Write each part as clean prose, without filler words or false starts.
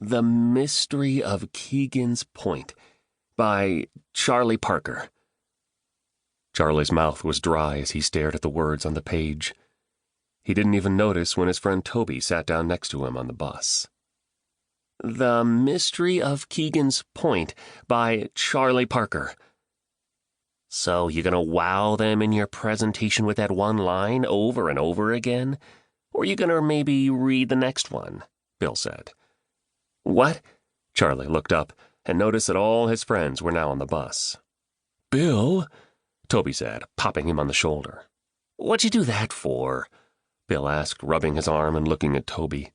The Mystery of Keegan's Point by Charlie Parker. Charlie's mouth was dry as he stared at the words on the page. He didn't even notice when his friend Toby sat down next to him on the bus. The Mystery of Keegan's Point by Charlie Parker. So you gonna wow them in your presentation with that one line over and over again? Or you gonna maybe read the next one? Bill said. What? Charlie looked up and noticed that all his friends were now on the bus. Bill, Toby said, popping him on the shoulder. What'd you do that for? Bill asked, rubbing his arm and looking at Toby.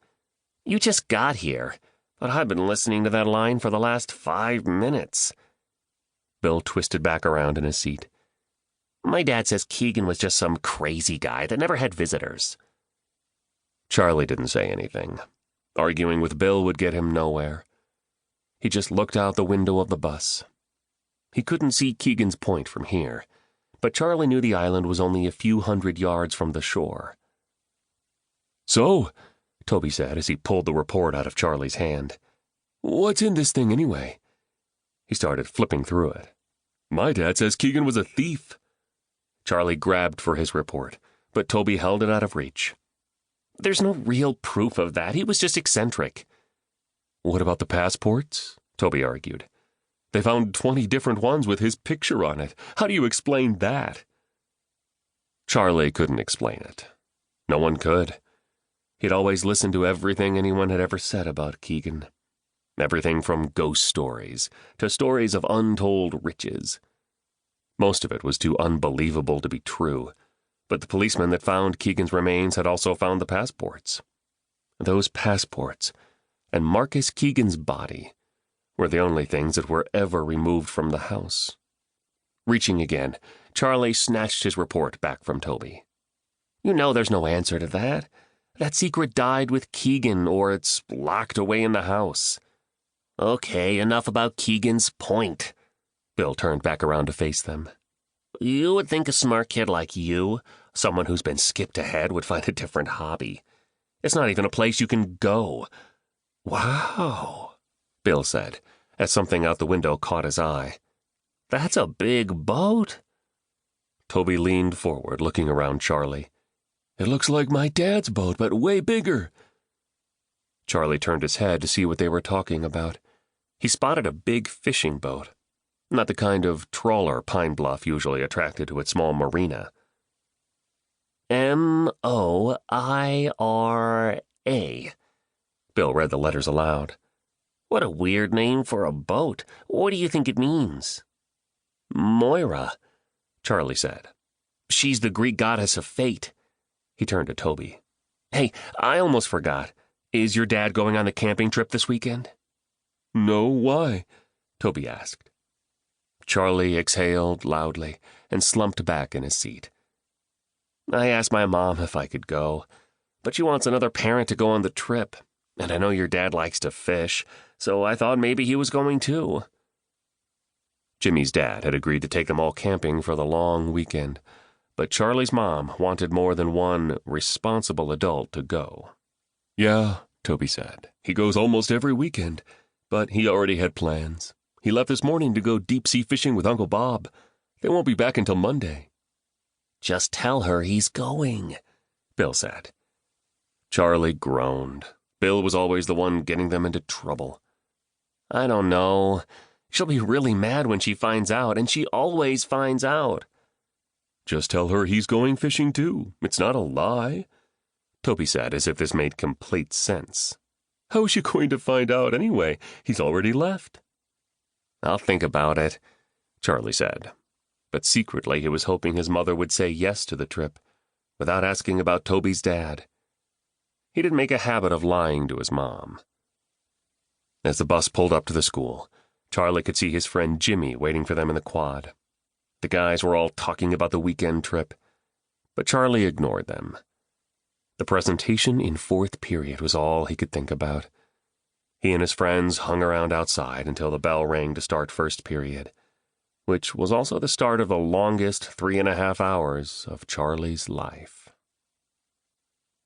You just got here, but I've been listening to that line for the last 5 minutes. Bill twisted back around in his seat. My dad says Keegan was just some crazy guy that never had visitors. Charlie didn't say anything. Arguing with Bill would get him nowhere. He just looked out the window of the bus. He couldn't see Keegan's Point from here, but Charlie knew the island was only a few hundred yards from the shore. So, Toby said as he pulled the report out of Charlie's hand, what's in this thing anyway? He started flipping through it. My dad says Keegan was a thief. Charlie grabbed for his report, but Toby held it out of reach. There's no real proof of that. He was just eccentric. What about the passports? Toby argued. They found 20 different ones with his picture on it. How do you explain that? Charlie couldn't explain it. No one could. He'd always listened to everything anyone had ever said about Keegan. Everything from ghost stories to stories of untold riches. Most of it was too unbelievable to be true, but the policeman that found Keegan's remains had also found the passports. Those passports and Marcus Keegan's body were the only things that were ever removed from the house. Reaching again, Charlie snatched his report back from Toby. You know there's no answer to that. That secret died with Keegan, or it's locked away in the house. Okay, enough about Keegan's Point. Bill turned back around to face them. You would think a smart kid like you, someone who's been skipped ahead, would find a different hobby. It's not even a place you can go. Wow, Bill said, as something out the window caught his eye. That's a big boat. Toby leaned forward, looking around Charlie. It looks like my dad's boat, but way bigger. Charlie turned his head to see what they were talking about. He spotted a big fishing boat. Not the kind of trawler Pine Bluff usually attracted to its small marina. M-O-I-R-A. Bill read the letters aloud. What a weird name for a boat. What do you think it means? Moira, Charlie said. She's the Greek goddess of fate. He turned to Toby. Hey, I almost forgot. Is your dad going on the camping trip this weekend? No, why? Toby asked. Charlie exhaled loudly and slumped back in his seat. I asked my mom if I could go, but she wants another parent to go on the trip, and I know your dad likes to fish, so I thought maybe he was going too. Jimmy's dad had agreed to take them all camping for the long weekend, but Charlie's mom wanted more than one responsible adult to go. Yeah, Toby said. He goes almost every weekend, but he already had plans. He left this morning to go deep-sea fishing with Uncle Bob. They won't be back until Monday. Just tell her he's going, Bill said. Charlie groaned. Bill was always the one getting them into trouble. I don't know. She'll be really mad when she finds out, and she always finds out. Just tell her he's going fishing too. It's not a lie, Toby said, as if this made complete sense. How is she going to find out anyway? He's already left. I'll think about it, Charlie said. But secretly he was hoping his mother would say yes to the trip, without asking about Toby's dad. He didn't make a habit of lying to his mom. As the bus pulled up to the school, Charlie could see his friend Jimmy waiting for them in the quad. The guys were all talking about the weekend trip, but Charlie ignored them. The presentation in fourth period was all he could think about. He and his friends hung around outside until the bell rang to start first period, which was also the start of the longest 3.5 hours of Charlie's life.